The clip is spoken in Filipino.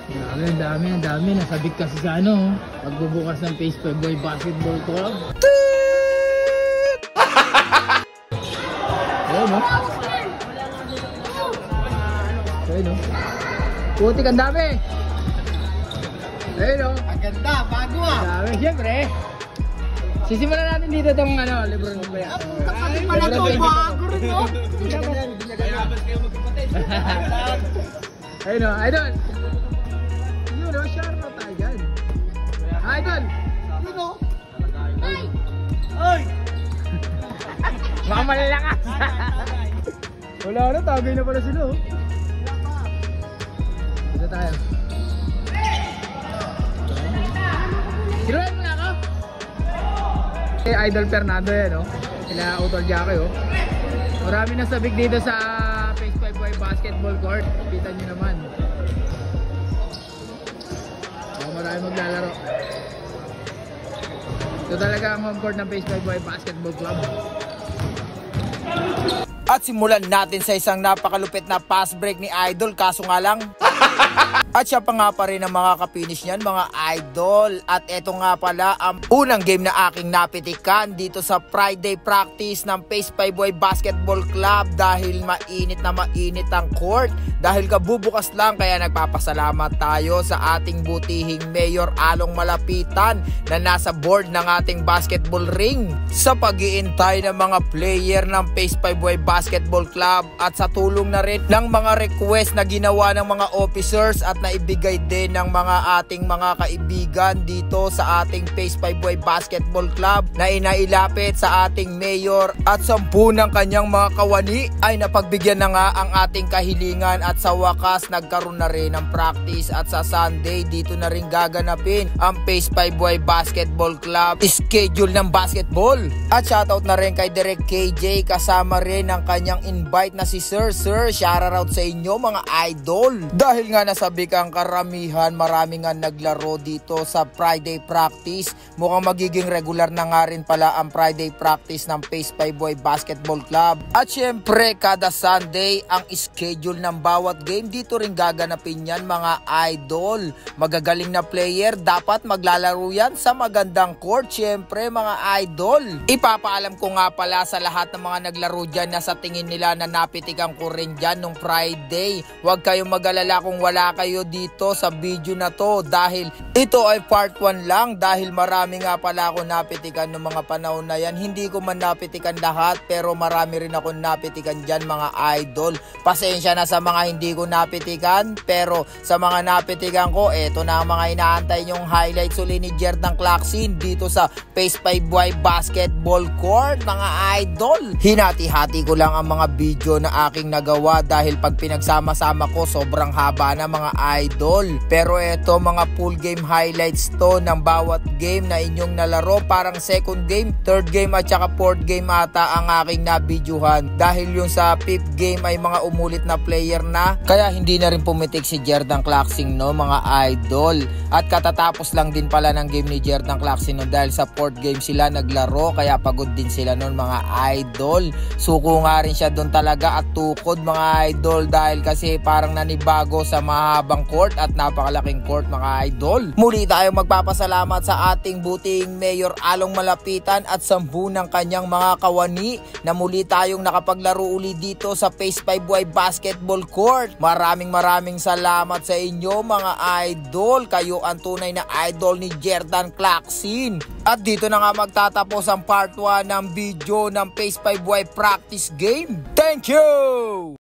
Ang dami. Nasabik kasi sa ano, pagbubukas ng Phase 5 Boy Basketball Club. Ayun o. Ayun o. Putik, ang dami. Ayun o. Ang ganda, bago ah. Ang dami, siyempre. Sisimulan natin dito itong ano, Lebron ba yan? Kapatid pala ito, bago rin no? Ayun o, idol. Yun o, shoutout tayo dyan. Idol. Yun o. Oy! Mga malalakas. Wala na, tagay na pala sila oh. Dito tayo. Sinulan mo na ako? Idol Fernando yan oh. Sila Utol Jackie oh. Marami na sabik dito sa Phase 5 Boy Basketball Court. Kita nyo naman. Marami maglalaro. Ito talaga ang home court ng Phase 5 Boy Basketball Club. At simulan natin sa isang napakalupit na pass break ni Idol, kaso nga lang at siya pa nga pa rin ang mga kapinish niyan mga idol. At eto nga pala ang unang game na aking napitikan dito sa Friday practice ng Phase 5 Boy Basketball Club dahil mainit na mainit ang court. Dahil kabubukas lang kaya nagpapasalamat tayo sa ating butihing Mayor Along Malapitan na nasa board ng ating basketball ring sa pag-iintay ng mga player ng Phase 5 Boy Basketball Club at sa tulong na rin ng mga request na ginawa ng mga officers at naibigay din ng mga ating mga kaibigan dito sa ating Phase 5 Boy Basketball Club na inailapit sa ating mayor at 10 ng kanyang mga kawani ay napagbigyan na nga ang ating kahilingan at sa wakas nagkaroon na rin ng practice at sa Sunday dito na rin gaganapin ang Phase 5 Boy Basketball Club schedule ng basketball. At shoutout na rin kay Direk KJ kasama rin ang kanyang invite na si Sir shoutout sa inyo mga idol dahil nga nasabik ang karamihan, marami nga naglaro dito sa Friday practice. Mukhang magiging regular na nga rin pala ang Friday practice ng Phase 5 Boy Basketball Club. At syempre kada Sunday ang schedule ng bawat game dito rin gaganapin yan mga idol. Magagaling na player dapat maglalaro yan sa magandang court syempre mga idol. Ipapaalam ko nga pala sa lahat ng mga naglaro dyan na sa tingin nila na napitikan ko rin dyan nung Friday. Huwag kayong mag-alala kung wala kayo dito sa video na to dahil ito ay part 1 lang dahil marami nga pala ako napitikan ng mga panahon na yan. Hindi ko man napitikan lahat pero marami rin ako napitikan dyan mga idol. Pasensya na sa mga hindi ko napitikan pero sa mga napitikan ko, eto na ang mga inaantay nyong highlights uli ni Jerdan Clarkson dito sa Phase 5 Boy Basketball Court mga idol. Hinati-hati ko lang ang mga video na aking nagawa dahil pag pinagsama-sama ko sobrang haba na mga idol. Pero eto mga full game highlights to ng bawat game na inyong nalaro. Parang second game, third game at saka fourth game ata ang aking nabidyohan dahil yung sa fifth game ay mga umulit na player na kaya hindi na rin pumitik si Jerdan Clarkson no mga idol. At katatapos lang din pala ng game ni Jerdan Clarkson no dahil sa fourth game sila naglaro kaya pagod din sila noon mga idol. Suko nga rin siya doon talaga at tukod mga idol dahil kasi parang nanibago sa mahabang court at napakalaking court mga idol. Muli tayo magpapasalamat sa ating buting Mayor Along Malapitan at 10 ng kanyang mga kawani na muli tayong nakapaglaro uli dito sa Phase 5 Boy Basketball Court. Maraming salamat sa inyo mga idol. Kayo ang tunay na idol ni Jerdan Clarkson. At dito na nga magtatapos ang part 1 ng video ng Phase 5 Boy Practice Game. Thank you!